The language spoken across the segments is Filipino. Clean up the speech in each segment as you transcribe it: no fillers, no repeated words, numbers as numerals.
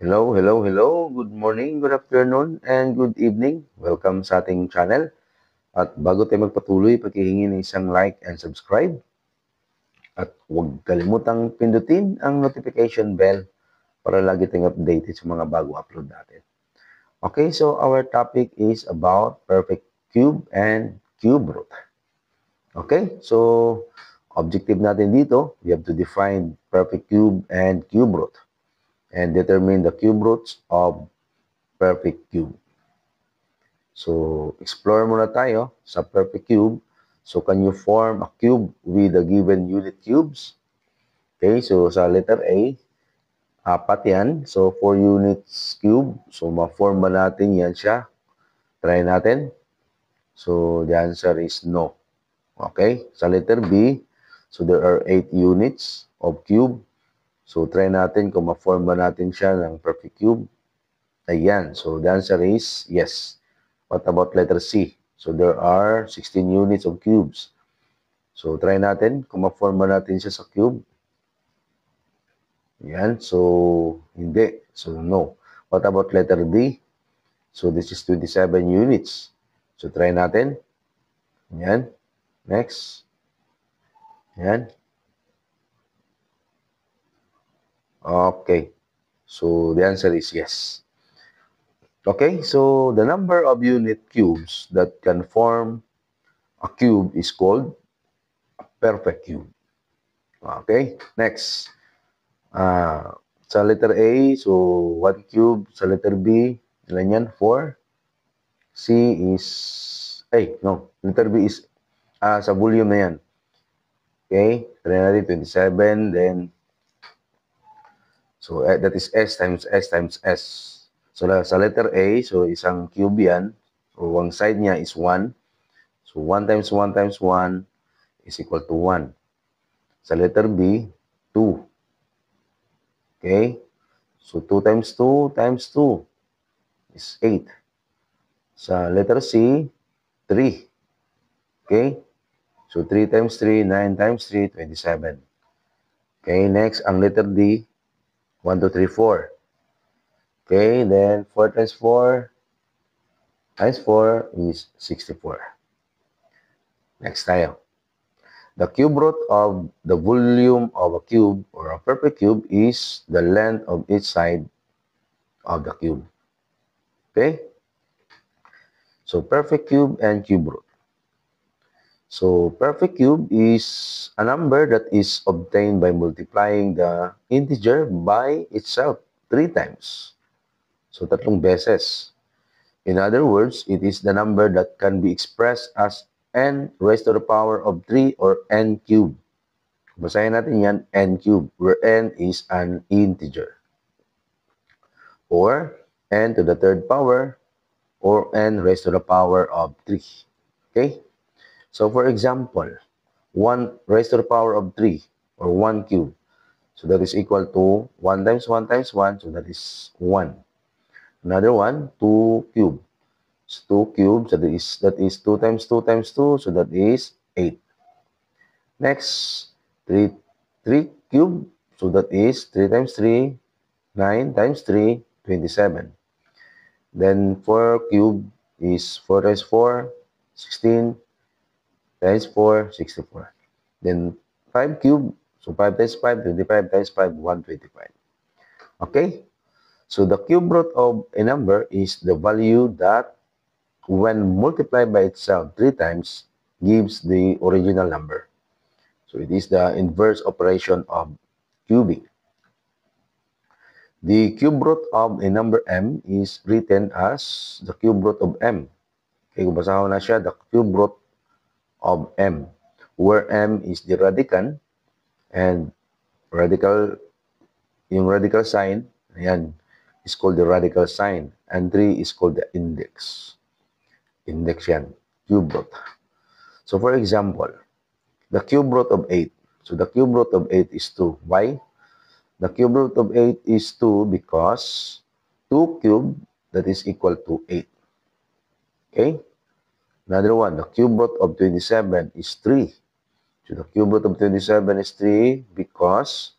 Hello, hello, hello. Good morning, good afternoon, and good evening. Welcome sa ating channel. At bago tayo magpatuloy, paghihingi ng isang like and subscribe. At huwag kalimutang pindutin ang notification bell para lagi tayong updated sa mga bago upload natin. Okay, so our topic is about perfect cube and cube root. Okay, so objective natin dito, we have to define perfect cube and cube root and determine the cube roots of perfect cube. So, explore muna tayo sa perfect cube. So, can you form a cube with the given unit cubes? Okay, so sa letter A, apat yan. So, 4 units cube. So, ma-form ba natin yan siya? Try natin. So, the answer is no. Okay, sa letter B, so there are 8 units of cube. So, try natin kung ma-form ba natin siya ng perfect cube. Ayan, so the answer is yes. What about letter C? So there are 16 units of cubes. So try natin kung ma-form ba natin siya sa cube. Yan. So hindi. So no. What about letter D? So this is 27 units. So try natin. Yan. Next. Yan. Okay. So the answer is yes. Okay, so the number of unit cubes that can form a cube is called a perfect cube. Okay, next. Sa letter A, so 1 cube. Sa letter B, ilan yan? 4. C is, no. Letter B is, sa volume na yan. Okay, try natin 27, then, so that is S times S times S. So sa letter A, so isang cube yan. So one side niya is 1. So 1 times 1 times 1 is equal to 1. Sa letter B, 2. Okay, so 2 times 2 times 2 is 8. Sa letter C, 3. Okay? So 3 times 3, 9 times 3, 27. Okay, next, ang letter D, 1, 2, 3, 4. Okay, then 4 times 4 times 4 is 64. Next tayo. The cube root of the volume of a cube or a perfect cube is the length of each side of the cube. Okay? So perfect cube and cube root. So perfect cube is a number that is obtained by multiplying the integer by itself 3 times. So tatlong beses. In other words, it is the number that can be expressed as n raised to the power of 3 or n cube. Basahin natin yan, n cube, where n is an integer. Or n to the third power or n raised to the power of 3. Okay? So for example, 1 raised to the power of 3 or 1 cube. So that is equal to 1 times 1 times 1. So that is 1. Another one, 2 cube. So 2 cubes, that is 2 times 2 times 2. So that is 8. Next, 3 cube. So that is 3 times 3, 9 times 3, 27. Then 4 cube is 4 times 4, 16. Times 4, 64. Then 5 cube, so 5 times 5, 25 times 5, 125. Okay? So the cube root of a number is the value that when multiplied by itself 3 times gives the original number. So it is the inverse operation of cubing. The cube root of a number m is written as the cube root of m. Okay, kung basahin na siya, the cube root of m, where m is the radicand and yung radical sign, ayan, is called the radical sign, and 3 is called the index. Index yan, cube root. So for example, the cube root of 8. So the cube root of 8 is 2. Why? The cube root of 8 is 2 because 2 cube, that is equal to 8. Okay? Another one, the cube root of 27 is 3. So the cube root of 27 is 3 because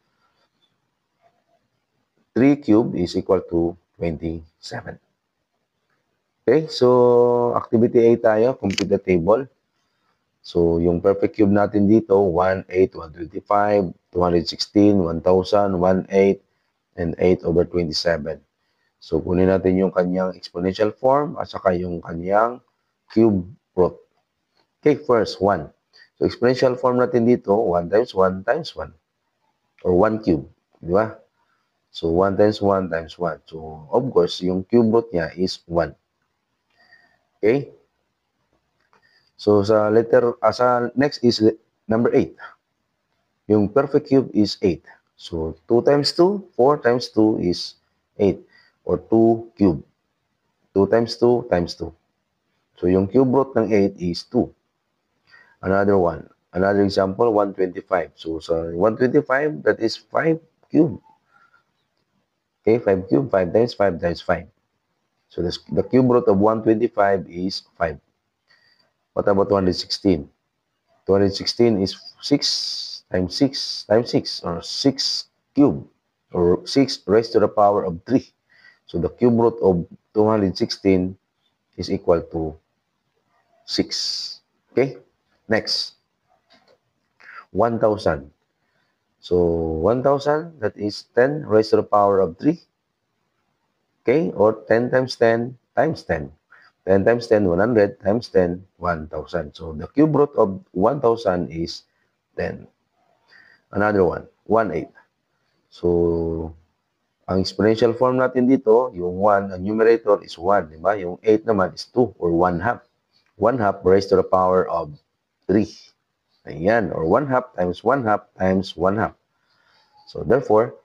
3 cube is equal to 27. Okay, so activity A tayo, complete the table. So, yung perfect cube natin dito, 1, 8, 125, 216, 1,000, 1, 8, and 8 over 27. So, kunin natin yung kanyang exponential form at saka yung kanyang cube root. Okay, first, 1. So, exponential form natin dito, 1 times 1 times 1. Or 1 cube. Di ba? So, 1 times 1 times 1. So, of course, yung cube root niya is 1. Okay? So, sa next is number 8. Yung perfect cube is 8. So, 2 times 2, 4 times 2 is 8. Or 2 cube. 2 times 2 times 2. So, yung cube root ng 8 is 2. Another one. Another example, 125. So, sa 125, that is 5 cube. Okay, 5 cube, 5 times 5 times 5. So, the cube root of 125 is 5. What about 216? 216 is 6 times 6 times 6, or 6 cube, or 6 raised to the power of 3. So, the cube root of 216 is equal to 6. Okay? Next. 1,000. So, 1,000, that is 10 raised to the power of 3. Okay? Or 10 times 10 times 10. 10 times 10, 100 times 10, 1,000. So, the cube root of 1,000 is 10. Another one, 1/8. So, ang exponential form natin dito, yung 1, ang numerator is 1, di ba? Yung 8 naman is 2, or 1 half. 1 half raised to the power of 3. Ayan, or 1 half times 1 half times 1 half. So, therefore,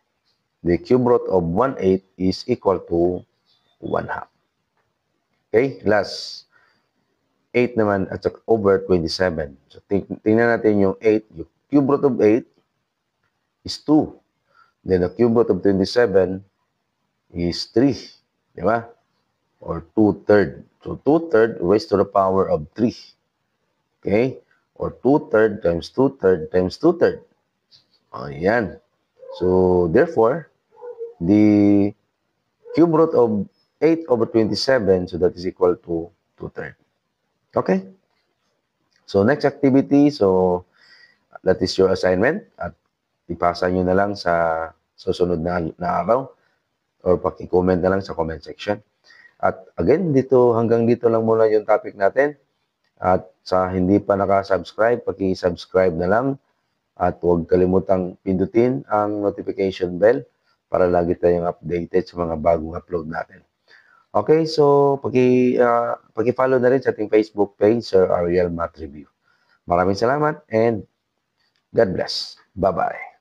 the cube root of 1/8 is equal to 1 half. Okay, last. 8 naman at over 27. So, tingnan natin yung 8. Yung cube root of 8 is 2. Then, the cube root of 27 is 3. Di ba? Or 2/3. So, 2/3 raised to the power of 3. Okay? Or 2/3 times 2/3 times 2/3. Ayan. So, therefore, the cube root of 8 over 27, so that is equal to 2/3. Okay? So, next activity, so that is your assignment at ipasa nyo na lang sa susunod na araw or paki-comment na lang sa comment section. At again, hanggang dito lang muna yung topic natin. At sa hindi pa naka-subscribe, paki-subscribe na lang at huwag kalimutang pindutin ang notification bell para lagi tayong updated sa mga bagong upload natin. Okay, so paki-follow na rin sa ating Facebook page, Sir Ariel Math Review. Maraming salamat and God bless. Bye-bye.